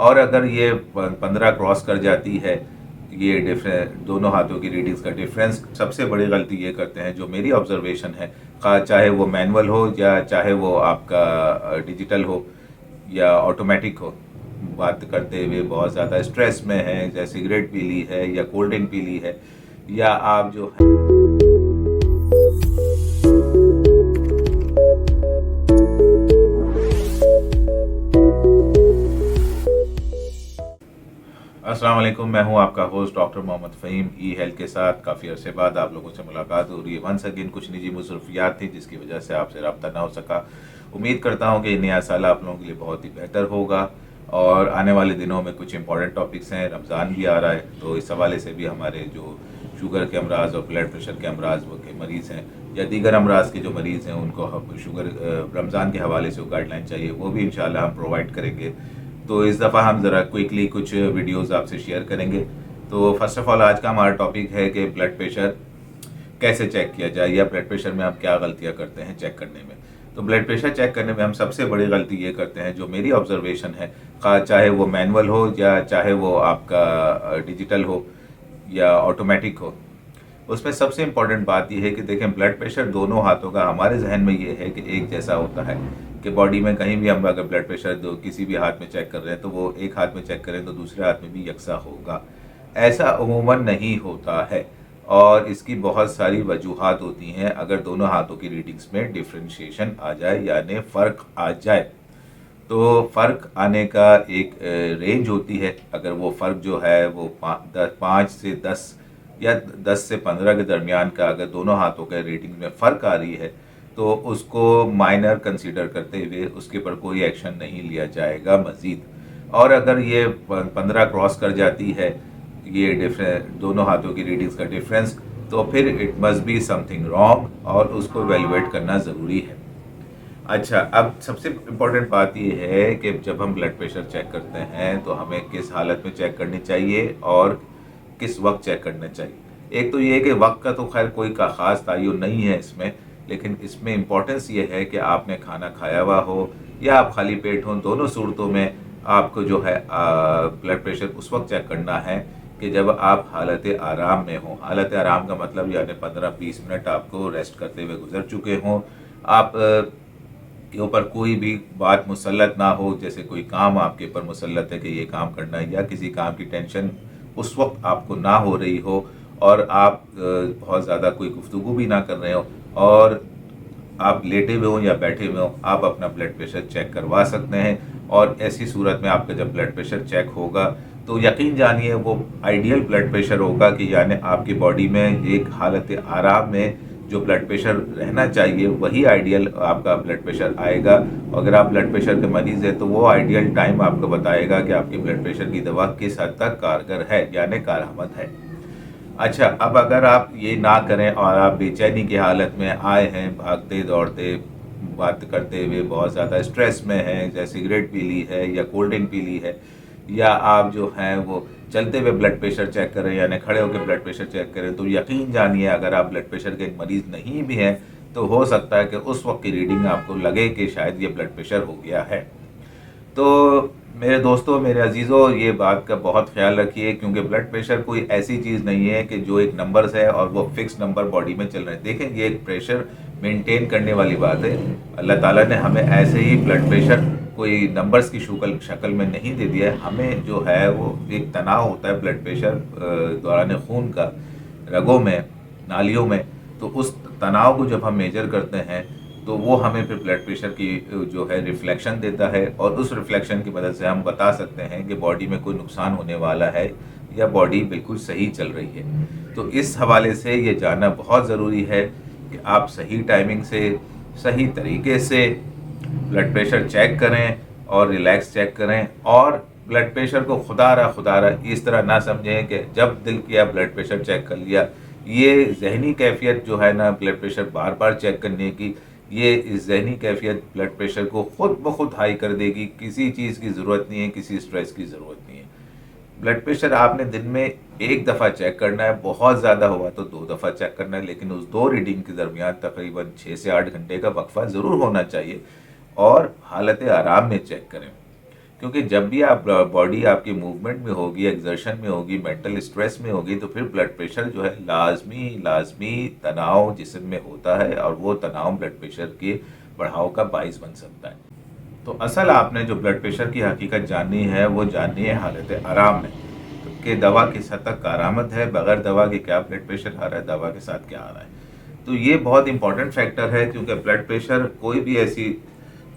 और अगर ये 15 क्रॉस कर जाती है, ये दोनों हाथों की रीडिंग्स का डिफरेंस, सबसे बड़ी गलती ये करते हैं जो मेरी ऑब्जर्वेशन है, चाहे वो मैनुअल हो या चाहे वो आपका डिजिटल हो या ऑटोमेटिक हो, बात करते हुए बहुत ज़्यादा स्ट्रेस में है, या सिगरेट पी ली है या कोल्ड ड्रिंक पी ली है, या आप जो है। अस्सलाम वालेकुम, मैं हूं आपका होस्ट डॉक्टर मोहम्मद फ़हीम ई हेल्थ के साथ। काफ़ी अरसे बाद आप लोगों से मुलाकात हो रही है। वंस अगेन कुछ निजी मसरूफियात थी जिसकी वजह से आपसे रब्ता ना हो सका। उम्मीद करता हूं कि नया साल आप लोगों के लिए बहुत ही बेहतर होगा और आने वाले दिनों में कुछ इंपॉर्टेंट टॉपिक्स हैं। रमज़ान भी आ रहा है, तो इस हवाले से भी हमारे जो शुगर के अमराज और ब्लड प्रेशर के अमराज के मरीज़ हैं या दीगर अमराज के जो मरीज़ हैं उनको शुगर रमज़ान के हवाले से गाइडलाइन चाहिए, वो भी इंशाल्लाह हम प्रोवाइड करेंगे। तो इस दफ़ा हम ज़रा क्विकली कुछ वीडियोस आपसे शेयर करेंगे। तो फर्स्ट ऑफ ऑल आज का हमारा टॉपिक है कि ब्लड प्रेशर कैसे चेक किया जाए या ब्लड प्रेशर में हम क्या गलतियां करते हैं चेक करने में। तो ब्लड प्रेशर चेक करने में हम सबसे बड़ी गलती ये करते हैं जो मेरी ऑब्जर्वेशन है, चाहे वो मैनुअल हो या चाहे वो आपका डिजिटल हो या ऑटोमेटिक हो, उसमें सबसे इम्पॉर्टेंट बात यह है कि देखें ब्लड प्रेशर दोनों हाथों का हमारे जहन में ये है कि एक जैसा होता है कि बॉडी में कहीं भी हम अगर ब्लड प्रेशर दो किसी भी हाथ में चेक कर रहे हैं तो वो एक हाथ में चेक करें तो दूसरे हाथ में भी यकसा होगा। ऐसा अमूमन नहीं होता है और इसकी बहुत सारी वजूहात होती हैं। अगर दोनों हाथों की रीडिंग्स में डिफ्रेंशिएशन आ जाए यानी फ़र्क आ जाए, तो फ़र्क आने का एक रेंज होती है। अगर वो फ़र्क जो है वो 5 से 10 या 10 से 15 के दरमियान का अगर दोनों हाथों के रेटिंग में फ़र्क आ रही है तो उसको माइनर कंसीडर करते हुए उसके ऊपर कोई एक्शन नहीं लिया जाएगा मज़ीद। और अगर ये 15 क्रॉस कर जाती है, ये दोनों हाथों की रीडिंग्स का डिफरेंस, तो फिर it must be something wrong और उसको एवेलुएट करना ज़रूरी है। अच्छा, अब सबसे इम्पोर्टेंट बात यह है कि जब हम ब्लड प्रेशर चेक करते हैं तो हमें किस हालत में चेक करनी चाहिए और किस वक्त चेक करना चाहिए। एक तो ये है कि वक्त का तो खैर कोई का ख़ास तयन नहीं है इसमें, लेकिन इसमें इम्पोर्टेंस ये है कि आपने खाना खाया हुआ हो या आप खाली पेट हों, दोनों सूरतों में आपको जो है ब्लड प्रेशर उस वक्त चेक करना है कि जब आप हालत आराम में हों। हालत आराम का मतलब यानी 15-20 मिनट आपको रेस्ट करते हुए गुजर चुके हों, आप के ऊपर कोई भी बात मुसल्लत ना हो, जैसे कोई काम आपके ऊपर मुसल्लत है कि ये काम करना है या किसी काम की टेंशन उस वक्त आपको ना हो रही हो और आप बहुत ज़्यादा कोई गुफ्तगू भी ना कर रहे हो और आप लेटे हुए हो या बैठे हुए हो, आप अपना ब्लड प्रेशर चेक करवा सकते हैं। और ऐसी सूरत में आपका जब ब्लड प्रेशर चेक होगा तो यकीन जानिए वो आइडियल ब्लड प्रेशर होगा कि यानी आपकी बॉडी में एक हालत आराम में जो ब्लड प्रेशर रहना चाहिए वही आइडियल आपका ब्लड प्रेशर आएगा। अगर आप ब्लड प्रेशर के मरीज़ हैं तो वो आइडियल टाइम आपको बताएगा कि आपकी ब्लड प्रेशर की दवा किस हद तक कारगर है यानी कारआमद है। अच्छा, अब अगर आप ये ना करें और आप बेचैनी की हालत में आए हैं, भागते दौड़ते बात करते हुए बहुत ज़्यादा स्ट्रेस में हैं, या सिगरेट पी ली है या कोल्ड ड्रिंक पी ली है, या आप जो हैं वो चलते हुए ब्लड प्रेशर चेक करें यानी खड़े होकर ब्लड प्रेशर चेक करें, तो यकीन जानिए अगर आप ब्लड प्रेशर के मरीज़ नहीं भी हैं तो हो सकता है कि उस वक्त की रीडिंग आपको लगे कि शायद ये ब्लड प्रेशर हो गया है। तो मेरे दोस्तों, मेरे अजीज़ों, ये बात का बहुत ख्याल रखिए क्योंकि ब्लड प्रेशर कोई ऐसी चीज़ नहीं है कि जो एक नंबर्स है और वो फिक्स नंबर बॉडी में चल रहे हैं। देखें, ये एक प्रेशर मेंटेन करने वाली बात है। अल्लाह ताला ने हमें ऐसे ही ब्लड प्रेशर कोई नंबर्स की शक्ल में नहीं दे दिया है। हमें जो है वो एक तनाव होता है ब्लड प्रेशर दौरान खून का, रगों में, नालियों में। तो उस तनाव को जब हम मेजर करते हैं तो वो हमें फिर ब्लड प्रेशर की जो है रिफ्लेक्शन देता है और उस रिफ्लेक्शन की मदद से हम बता सकते हैं कि बॉडी में कोई नुकसान होने वाला है या बॉडी बिल्कुल सही चल रही है। तो इस हवाले से ये जानना बहुत ज़रूरी है कि आप सही टाइमिंग से, सही तरीके से ब्लड प्रेशर चेक करें और रिलैक्स चेक करें। और ब्लड प्रेशर को खुदारा इस तरह ना समझें कि जब दिल किया ब्लड प्रेशर चेक कर लिया। ये जहनी कैफियत जो है ना ब्लड प्रेशर बार बार चेक करने की, ये इस जहनी कैफियत ब्लड प्रेशर को खुद ब खुद हाई कर देगी। किसी चीज़ की ज़रूरत नहीं है, किसी स्ट्रेस की ज़रूरत नहीं है। ब्लड प्रेशर आपने दिन में एक दफ़ा चेक करना है, बहुत ज़्यादा हुआ तो 2 दफ़ा चेक करना है, लेकिन उस 2 रीडिंग के दरमियान तकरीबन 6 से 8 घंटे का वक्फा ज़रूर होना चाहिए और हालत आराम में चेक करें। क्योंकि जब भी आप बॉडी आपकी मूवमेंट में होगी, एक्सर्शन में होगी, मेंटल स्ट्रेस में होगी, तो फिर ब्लड प्रेशर जो है लाजमी लाजमी तनाव जिस्म में होता है और वो तनाव ब्लड प्रेशर के बढ़ाव का बाइस बन सकता है। तो असल आपने जो ब्लड प्रेशर की हकीकत जाननी है वो जाननी है हालत आराम में, तो कि दवा किस हद तक कारामद है, बगैर दवा के क्या ब्लड प्रेशर आ रहा है, दवा के साथ क्या आ रहा है। तो ये बहुत इंपॉर्टेंट फैक्टर है, क्योंकि ब्लड प्रेशर कोई भी ऐसी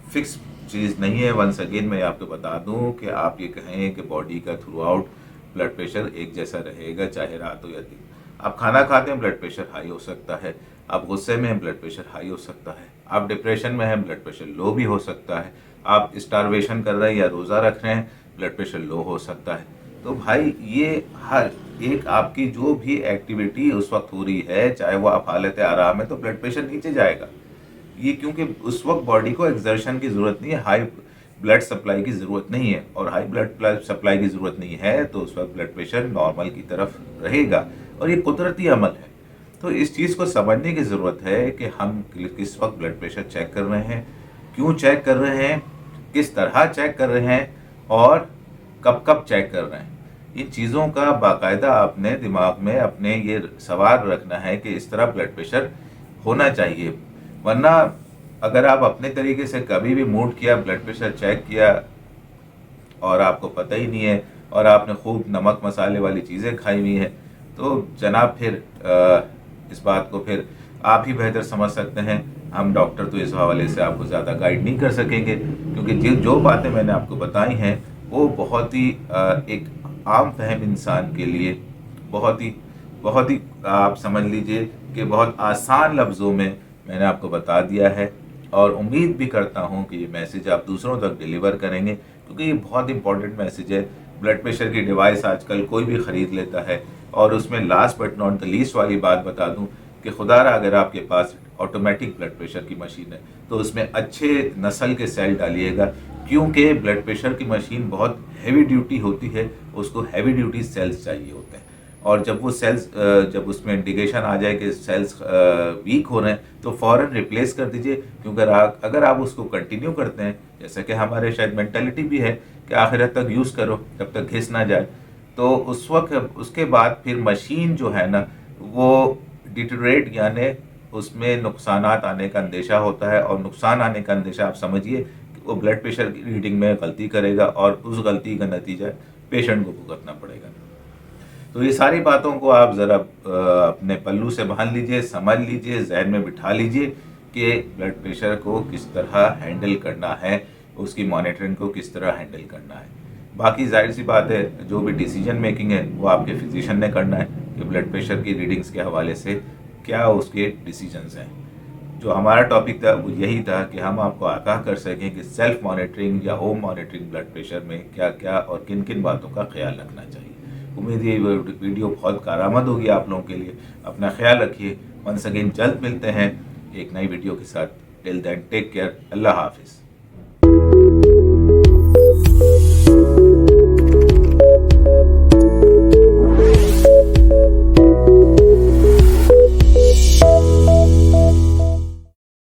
फिक्स चीज़ नहीं है। वंस अगेन मैं आपको बता दूं कि आप ये कहें कि बॉडी का थ्रू आउट ब्लड प्रेशर एक जैसा रहेगा, चाहे रात हो या दिन। आप खाना खाते हैं, ब्लड प्रेशर हाई हो सकता है। आप गुस्से में हैं, ब्लड प्रेशर हाई हो सकता है। आप डिप्रेशन में हैं, ब्लड प्रेशर लो भी हो सकता है। आप स्टारवेशन कर रहे हैं या रोज़ा रख रहे हैं, ब्लड प्रेशर लो हो सकता है। तो भाई ये हर एक आपकी जो भी एक्टिविटी उस वक्त हो रही है, चाहे वो आप हालत आराम है, तो ब्लड प्रेशर नीचे जाएगा। ये क्योंकि उस वक्त बॉडी को एक्सर्शन की ज़रूरत नहीं है, हाई ब्लड सप्लाई की ज़रूरत नहीं है, और हाई ब्लड सप्लाई की ज़रूरत नहीं है तो उस वक्त ब्लड प्रेशर नॉर्मल की तरफ रहेगा, और ये कुदरती अमल है। तो इस चीज़ को समझने की ज़रूरत है कि हम किस वक्त ब्लड प्रेशर चेक कर रहे हैं, क्यों चेक कर रहे हैं, किस तरह चेक कर रहे हैं, और कब कब चेक कर रहे हैं। इन चीज़ों का बाकायदा आपने दिमाग में अपने ये सवाल रखना है कि इस तरह ब्लड प्रेशर होना चाहिए। वरना अगर आप अपने तरीके से कभी भी मूड किया, ब्लड प्रेशर चेक किया और आपको पता ही नहीं है, और आपने खूब नमक मसाले वाली चीज़ें खाई हुई हैं, तो जनाब फिर इस बात को फिर आप ही बेहतर समझ सकते हैं। हम डॉक्टर तो इस हवाले से आपको ज़्यादा गाइड नहीं कर सकेंगे, क्योंकि जो बातें मैंने आपको बताई हैं वो बहुत ही एक आम फहम इंसान के लिए बहुत ही आप समझ लीजिए कि बहुत आसान लफ्ज़ों में मैंने आपको बता दिया है। और उम्मीद भी करता हूँ कि ये मैसेज आप दूसरों तक डिलीवर करेंगे, क्योंकि ये बहुत इंपॉर्टेंट मैसेज है। ब्लड प्रेशर की डिवाइस आजकल कोई भी ख़रीद लेता है, और उसमें last but not the least वाली बात बता दूँ कि खुदारा अगर आपके पास ऑटोमेटिक ब्लड प्रेशर की मशीन है तो उसमें अच्छे नस्ल के सेल डालिएगा, क्योंकि ब्लड प्रेशर की मशीन बहुत हैवी ड्यूटी होती है, उसको हैवी ड्यूटी सेल्स चाहिए होते हैं। और जब वो सेल्स जब उसमें इंडिकेशन आ जाए कि सेल्स वीक हो रहे हैं, तो फ़ौरन रिप्लेस कर दीजिए, क्योंकि अगर आप उसको कंटिन्यू करते हैं, जैसा कि हमारे शायद मेंटालिटी भी है कि आखिरत तक यूज़ करो जब तक घिस ना जाए, तो उस वक्त उसके बाद फिर मशीन जो है ना वो डिटोरेट, यानी उसमें नुकसानात आने का अंदेशा होता है, और नुकसान आने का अंदेशा आप समझिए कि वो ब्लड प्रेशर की रीडिंग में गलती करेगा, और उस गलती का नतीजा पेशेंट को भुगतना पड़ेगा। तो ये सारी बातों को आप ज़रा अपने पल्लू से बांध लीजिए, समझ लीजिए, जहन में बिठा लीजिए कि ब्लड प्रेशर को किस तरह हैंडल करना है, उसकी मॉनिटरिंग को किस तरह हैंडल करना है। बाकी जाहिर सी बात है, जो भी डिसीजन मेकिंग है वो आपके फिजिशियन ने करना है कि ब्लड प्रेशर की रीडिंग्स के हवाले से क्या उसके डिसीजंस हैं। जो हमारा टॉपिक था वो यही था कि हम आपको आगाह कर सकें कि सेल्फ मॉनिटरिंग या होम मॉनिटरिंग ब्लड प्रेशर में क्या क्या और किन किन बातों का ख्याल रखना चाहिए। उम्मीद है ये वीडियो बहुत कारआमद होगी आप लोगों के लिए। अपना ख्याल रखिए। वंस अगेन जल्द मिलते हैं एक नई वीडियो के साथ। Till then take care. अल्लाह हाफिज़।